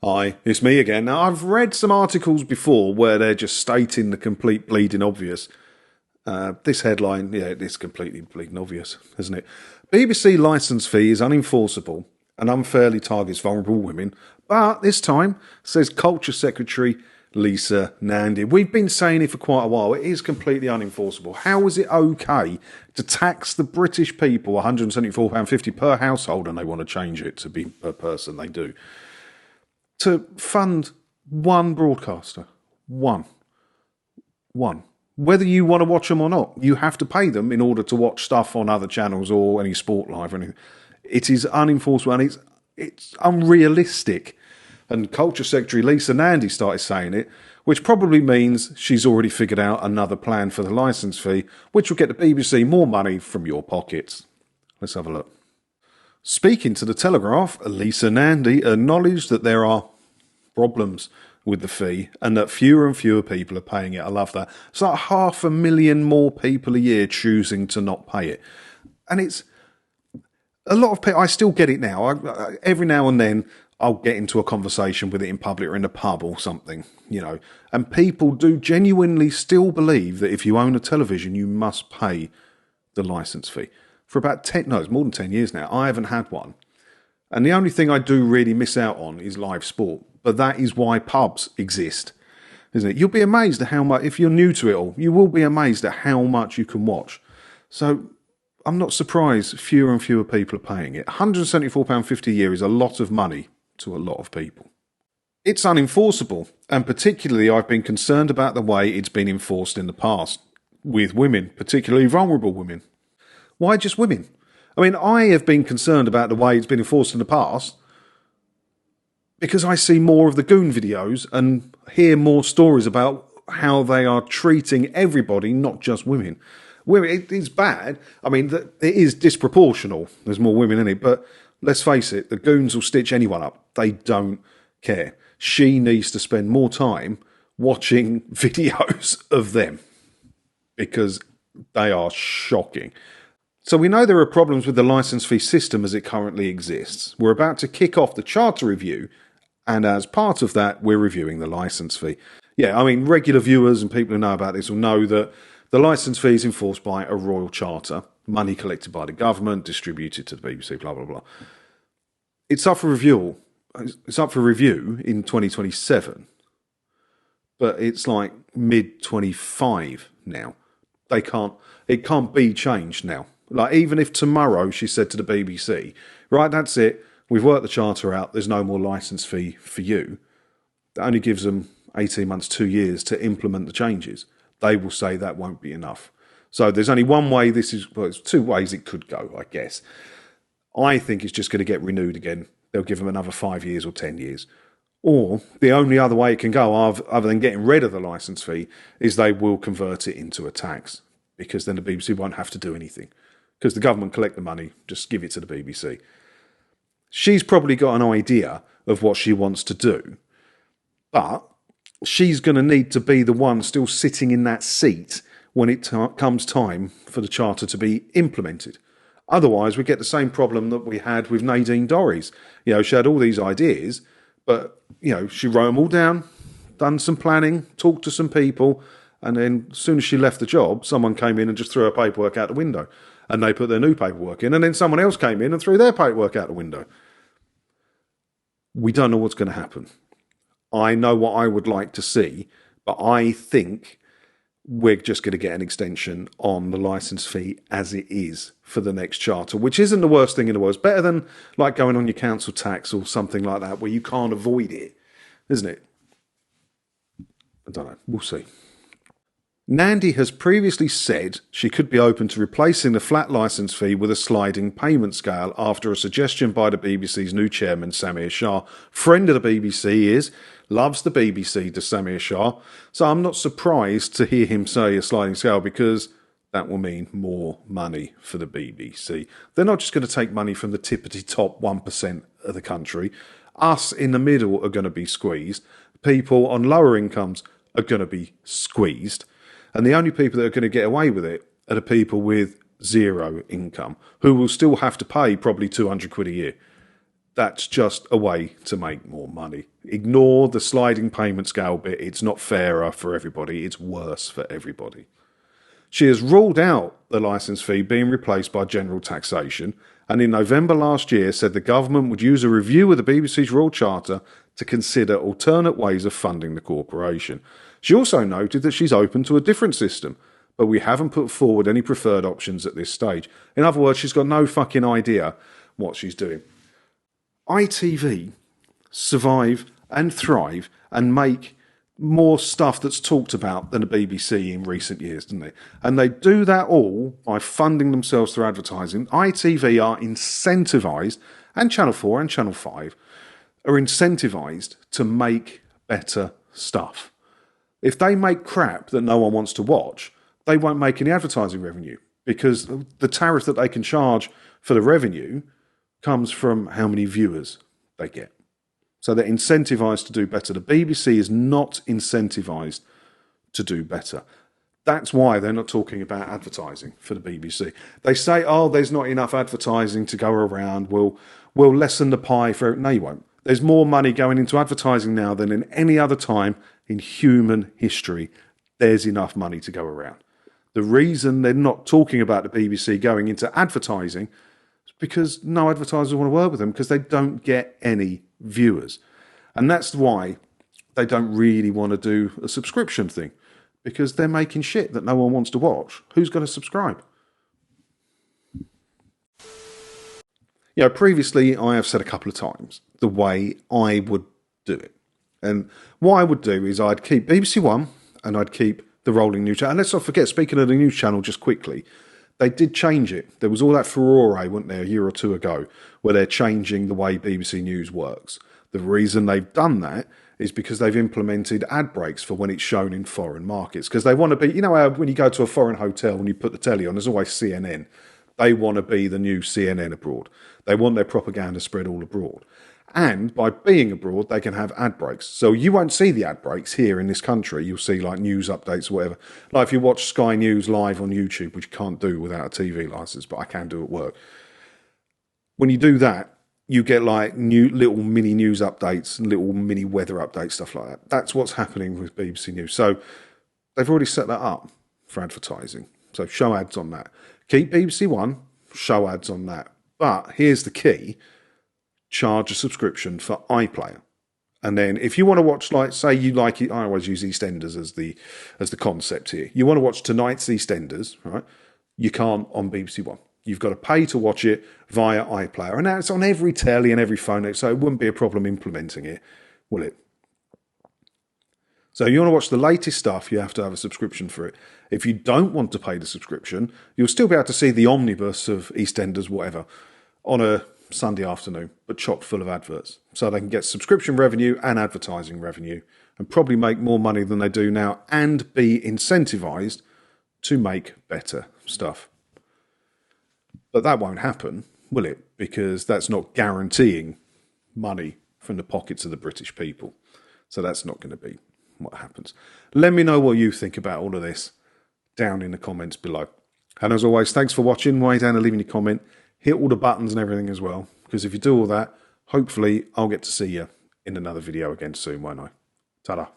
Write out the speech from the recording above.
Hi, it's me again. Now, I've read some articles before where they're just stating the complete bleeding obvious. This headline, yeah, it is completely bleeding obvious, isn't it? BBC licence fee is unenforceable and unfairly targets vulnerable women, but this time, says Culture Secretary Lisa Nandy. We've been saying it for quite a while. It is completely unenforceable. How is it okay to tax the British people £174.50 per household, and they want to change it to be per person? They do. To fund one broadcaster. One. Whether you want to watch them or not, you have to pay them in order to watch stuff on other channels or any sport live or anything. It is unenforceable and it's unrealistic. And Culture Secretary Lisa Nandy started saying it, which probably means she's already figured out another plan for the licence fee, which will get the BBC more money from your pockets. Let's have a look. Speaking to the Telegraph, Lisa Nandy acknowledged that there are problems with the fee and that fewer and fewer people are paying it. I love that. It's like 500,000 more people a year choosing to not pay it. And it's a lot of people. I still get it now. Every now and then I'll get into a conversation with it in public or in a pub or something, and people do genuinely still believe that if you own a television, you must pay the licence fee. For about it's more than 10 years now, I haven't had one. And the only thing I do really miss out on is live sport. But that is why pubs exist, isn't it? You'll be amazed at how much, if you're new to it all, you will be amazed at how much you can watch. So I'm not surprised fewer and fewer people are paying it. £174.50 a year is a lot of money to a lot of people. It's unenforceable, and particularly I've been concerned about the way it's been enforced in the past, with women, particularly vulnerable women. Why just women? I mean, I have been concerned about the way it's been enforced in the past because I see more of the goon videos and hear more stories about how they are treating everybody, not just women. It is bad. I mean, it is disproportional. There's more women in it, but let's face it, the goons will stitch anyone up. They don't care. She needs to spend more time watching videos of them because they are shocking. So we know there are problems with the licence fee system as it currently exists. We're about to kick off the charter review, and as part of that, we're reviewing the licence fee. Yeah, I mean, regular viewers and people who know about this will know that the licence fee is enforced by a royal charter, money collected by the government, distributed to the BBC, blah, blah, blah. It's up for review. It's up for review in 2027, but it's like mid-25 now. It can't be changed now. Like, even if tomorrow she said to the BBC, right, that's it, we've worked the charter out, there's no more licence fee for you, that only gives them 18 months, 2 years to implement the changes. They will say that won't be enough. So there's only one way it's two ways it could go, I guess. I think it's just going to get renewed again. They'll give them another 5 years or 10 years. Or the only other way it can go, other than getting rid of the licence fee, is they will convert it into a tax, because then the BBC won't have to do anything. Because the government collect the money, just give it to the BBC. She's probably got an idea of what she wants to do, but she's going to need to be the one still sitting in that seat when it comes time for the charter to be implemented. Otherwise, we get the same problem that we had with Nadine Dorries. She had all these ideas, but, she wrote them all down, done some planning, talked to some people, and then as soon as she left the job, someone came in and just threw her paperwork out the window. And they put their new paperwork in, and then someone else came in and threw their paperwork out the window. We don't know what's going to happen. I know what I would like to see, but I think we're just going to get an extension on the licence fee as it is for the next charter, which isn't the worst thing in the world. It's better than like going on your council tax or something like that where you can't avoid it, isn't it? I don't know. We'll see. Nandy has previously said she could be open to replacing the flat licence fee with a sliding payment scale after a suggestion by the BBC's new chairman, Samir Shah. Friend of the BBC loves the BBC, to Samir Shah. So I'm not surprised to hear him say a sliding scale, because that will mean more money for the BBC. They're not just going to take money from the tippity top 1% of the country. Us in the middle are going to be squeezed. People on lower incomes are going to be squeezed. And the only people that are going to get away with it are the people with zero income, who will still have to pay probably 200 quid a year. That's just a way to make more money. Ignore the sliding payment scale bit. It's not fairer for everybody. It's worse for everybody. She has ruled out the licence fee being replaced by general taxation, and in November last year said the government would use a review of the BBC's Royal Charter to consider alternate ways of funding the corporation. She also noted that she's open to a different system, but we haven't put forward any preferred options at this stage. In other words, she's got no fucking idea what she's doing. ITV survive and thrive and make more stuff that's talked about than the BBC in recent years, didn't they? And they do that all by funding themselves through advertising. ITV are incentivised, and Channel 4 and Channel 5 are incentivised to make better stuff. If they make crap that no one wants to watch, they won't make any advertising revenue, because the tariff that they can charge for the revenue comes from how many viewers they get. So they're incentivised to do better. The BBC is not incentivised to do better. That's why they're not talking about advertising for the BBC. They say, oh, there's not enough advertising to go around. We'll lessen the pie for... No, you won't. There's more money going into advertising now than in any other time in human history. There's enough money to go around. The reason they're not talking about the BBC going into advertising is because no advertisers want to work with them, because they don't get any viewers. And that's why they don't really want to do a subscription thing, because they're making shit that no one wants to watch. Who's going to subscribe? Previously I have said a couple of times the way I would do it. And what I would do is I'd keep BBC One and I'd keep the rolling news channel. And let's not forget, speaking of the news channel, just quickly, they did change it. There was all that furore, wasn't there, a year or two ago, where they're changing the way BBC News works. The reason they've done that is because they've implemented ad breaks for when it's shown in foreign markets. Because they want to be, you know how when you go to a foreign hotel and you put the telly on, there's always CNN. They want to be the new CNN abroad. They want their propaganda spread all abroad. And by being abroad, they can have ad breaks. So you won't see the ad breaks here in this country. You'll see like news updates or whatever. Like if you watch Sky News live on YouTube, which you can't do without a TV license, but I can do at work. When you do that, you get like new little mini news updates and little mini weather updates, stuff like that. That's what's happening with BBC News. So they've already set that up for advertising. So show ads on that. Keep BBC One, show ads on that. But here's the key. Charge a subscription for iPlayer. And then if you want to watch, like, say you like it, I always use EastEnders as the concept here. You want to watch tonight's EastEnders, right? You can't on BBC One. You've got to pay to watch it via iPlayer. And now it's on every telly and every phone, so it wouldn't be a problem implementing it, will it? So you want to watch the latest stuff, you have to have a subscription for it. If you don't want to pay the subscription, you'll still be able to see the omnibus of EastEnders, whatever, on a Sunday afternoon, but chock full of adverts. So they can get subscription revenue and advertising revenue and probably make more money than they do now and be incentivised to make better stuff. But that won't happen, will it? Because that's not guaranteeing money from the pockets of the British people. So that's not going to be what happens. Let me know what you think about all of this down in the comments below. And as always, thanks for watching. Way down and leaving your comment. Hit all the buttons and everything as well, because if you do all that, hopefully I'll get to see you in another video again soon, won't I? Ta-da.